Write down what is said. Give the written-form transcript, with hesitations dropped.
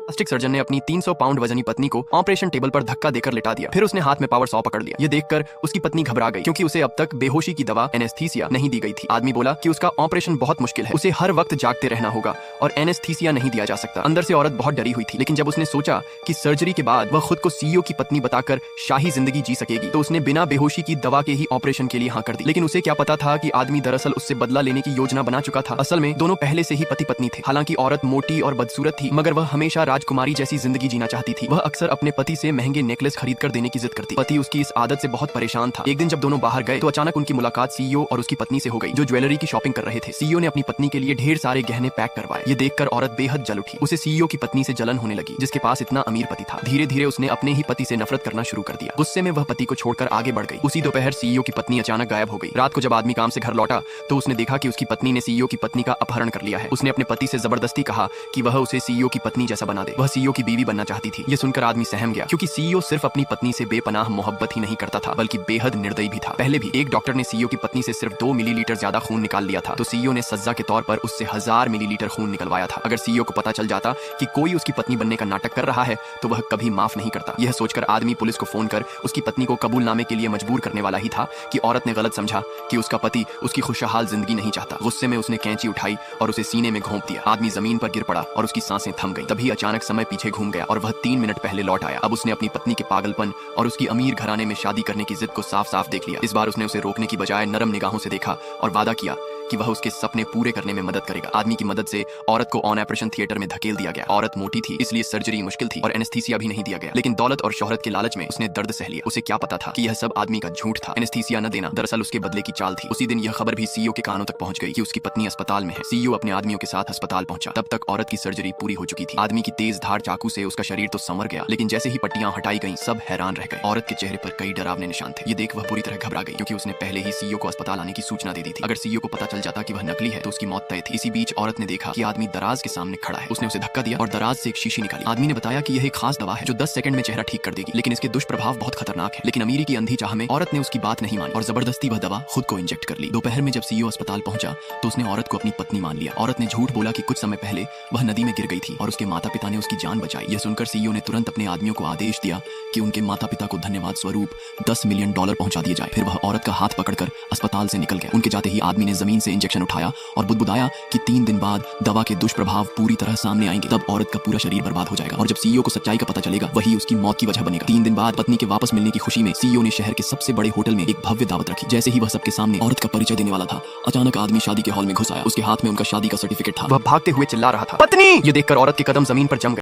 Plastic surgeon ने अपनी 300 pound वजनी पत्नी को ऑपरेशन टेबल पर धक्का देकर लिटा दिया। फिर उसने हाथ में पावर सॉ पकड़ लिया। ये देखकर उसकी पत्नी घबरा गई क्योंकि उसे अब तक बेहोशी की दवा एनेस्थीसिया नहीं दी गई थी। आदमी बोला कि उसका ऑपरेशन बहुत मुश्किल है, उसे हर वक्त जागते रहना होगा और एनेस्थीसिया नहीं दिया जा सकता। अंदर से औरत बहुत डरी हुई थी, लेकिन जब उसने सोचा कि सर्जरी के बाद वह खुद को सीईओ की पत्नी बताकर शाही जिंदगी जी सकेगी, तो उसने बिना बेहोशी की दवा के ही ऑपरेशन के लिए हाँ कर दी। लेकिन उसे क्या पता था कि आदमी दरअसल उससे बदला लेने की योजना बना चुका था। असल में दोनों पहले से ही पति पत्नी थे। हालांकि औरत मोटी और बदसूरत थी, मगर वह हमेशा राजकुमारी जैसी जिंदगी जीना चाहती थी। वह अक्सर अपने पति से महंगे नेकलेस खरीद कर देने की जिद करती। पति उसकी इस आदत से बहुत परेशान था। एक दिन जब दोनों बाहर गए तो अचानक उनकी मुलाकात सीईओ और उसकी पत्नी से हो गई, जो ज्वेलरी की शॉपिंग कर रहे थे। सीईओ ने अपनी पत्नी के लिए ढेर सारे गहने पैक करवाए। ये देखकर औरत बेहद जल उठी। उसे सीईओ की पत्नी से जलन होने लगी, जिसके पास इतना अमीर पति था। धीरे धीरे उसने अपने ही पति से नफरत करना शुरू कर दिया। गुस्से में वह पति को छोड़कर आगे बढ़ गई। उसी दोपहर सीईओ की पत्नी अचानक गायब हो गई। रात को जब आदमी काम से घर लौटा तो उसने देखा कि उसकी पत्नी ने सीईओ की पत्नी का अपहरण कर लिया है। उसने अपने पति से जबरदस्ती कहा कि वह उसे सीईओ की पत्नी जैसा बना दे। वह सीईओ की बीवी बनना चाहती थी। ये सुनकर आदमी सहम गया, क्योंकि सीईओ सिर्फ अपनी पत्नी से बेपनाह मोहब्बत ही नहीं करता था, बल्कि बेहद निर्दयी भी था। पहले भी एक डॉक्टर ने सीईओ की पत्नी से सिर्फ 2 मिलीलीटर ज्यादा खून निकाल लिया था, तो सीईओ ने सजा के तौर पर उससे 1000 मिलीलीटर खून निकलवाया था। अगर सीईओ को पता चल जाता कि कोई उसकी पत्नी बनने का नाटक कर रहा है तो वह कभी माफ नहीं करता। यह सोचकर आदमी पुलिस को फोन कर उसकी पत्नी को कबूलनामे के लिए मजबूर करने वाला ही था कि औरत ने गलत समझा कि उसका पति उसकी खुशहाल जिंदगी नहीं चाहता। गुस्से में उसने कैंची उठाई और उसे सीने में घोंप दिया। आदमी जमीन पर गिर पड़ा और उसकी सांसें थम गई। तभी अचानक समय पीछे घूम गया और वह 3 मिनट पहले लौट आया। अब उसने अपनी पत्नी के पागलपन और उसकी अमीर घराने में शादी करने की जिद को साफ साफ देख लिया। इस बार उसने उसे रोकने की बजाय नरम निगाहों से देखा और वादा किया कि वह उसके सपने पूरे करने में मदद करेगा। आदमी की मदद से औरत को ऑन ऑपरेशन थिएटर में धकेल दिया गया। औरत मोटी थी, इसलिए सर्जरी मुश्किल थी और एनेस्थीसिया भी नहीं दिया गया। लेकिन दौलत और शोहरत के लालच में उसने दर्द सह लिया। उसे क्या पता था कि यह सब आदमी का झूठ था। एनेस्थीसिया न देना दरअसल उसके बदले की चाल थी। उसी दिन यह खबर भी सीईओ के कानों तक पहुंच गई कि उसकी पत्नी अस्पताल में है। सीईओ अपने आदमियों के साथ अस्पताल पहुंचा। तब तक औरत की सर्जरी पूरी हो चुकी थी। आदमी की तेज धार चाकू से उसका शरीर तो संवर गया, लेकिन जैसे ही पट्टियां हटाई गईं, सब हैरान रह गए। औरत के चेहरे पर कई डरावने निशान थे। ये देख वह पूरी तरह घबरा गई, क्योंकि उसने पहले ही सीईओ को अस्पताल आने की सूचना दे दी थी। अगर सीईओ को पता चल जाता कि वह नकली है तो उसकी मौत तय थी। इसी बीच औरत ने देखा कि आदमी दराज के सामने खड़ा है। उसने उसे धक्का दिया और दराज से एक शीशी निकाली। आदमी ने बताया कि यह एक खास दवा है जो 10 सेकंड में चेहरा ठीक कर देगी, लेकिन इसके दुष्प्रभाव बहुत खतरनाक है। लेकिन अमीरी की अंधी चाह में औरत ने उसकी बात नहीं मानी और जबरदस्ती वह दवा खुद को इंजेक्ट कर ली। दोपहर में जब सीईओ अस्पताल पहुंचा तो उसने औरत को अपनी पत्नी मान लिया। औरत ने झूठ बोला कि कुछ समय पहले वह नदी में गिर गई थी और उसके माता पिता ने उसकी जान बचाई। यह सुनकर सीईओ ने तुरंत अपने आदमियों को आदेश दिया कि उनके माता पिता को धन्यवाद स्वरूप $10 मिलियन पहुंचा दिए जाए। फिर वह औरत का हाथ पकड़कर अस्पताल से निकल गया। उनके जाते ही आदमी ने जमीन से इंजेक्शन उठाया और बुदबुदाया कि 3 दिन बाद दवा के दुष्प्रभाव पूरी तरह सामने आएंगे, तब औरत का पूरा शरीर बर्बाद हो जाएगा और जब सीईओ को सच्चाई का पता चलेगा वही उसकी मौत की वजह बनेगा। 3 दिन बाद पत्नी के वापस मिलने की खुशी में सीईओ ने शहर के सबसे बड़े होटल में एक भव्य दावत रखी। जैसे ही वह सबके सामने औरत का परिचय देने वाला था, अचानक आदमी शादी के हॉल में घुस आया। उसके हाथ में उनका शादी का सर्टिफिकेट था। वह भागते हुए चिल्ला रहा था, पत्नी! ये देखकर औरत के कदम जमीन पर जम गए।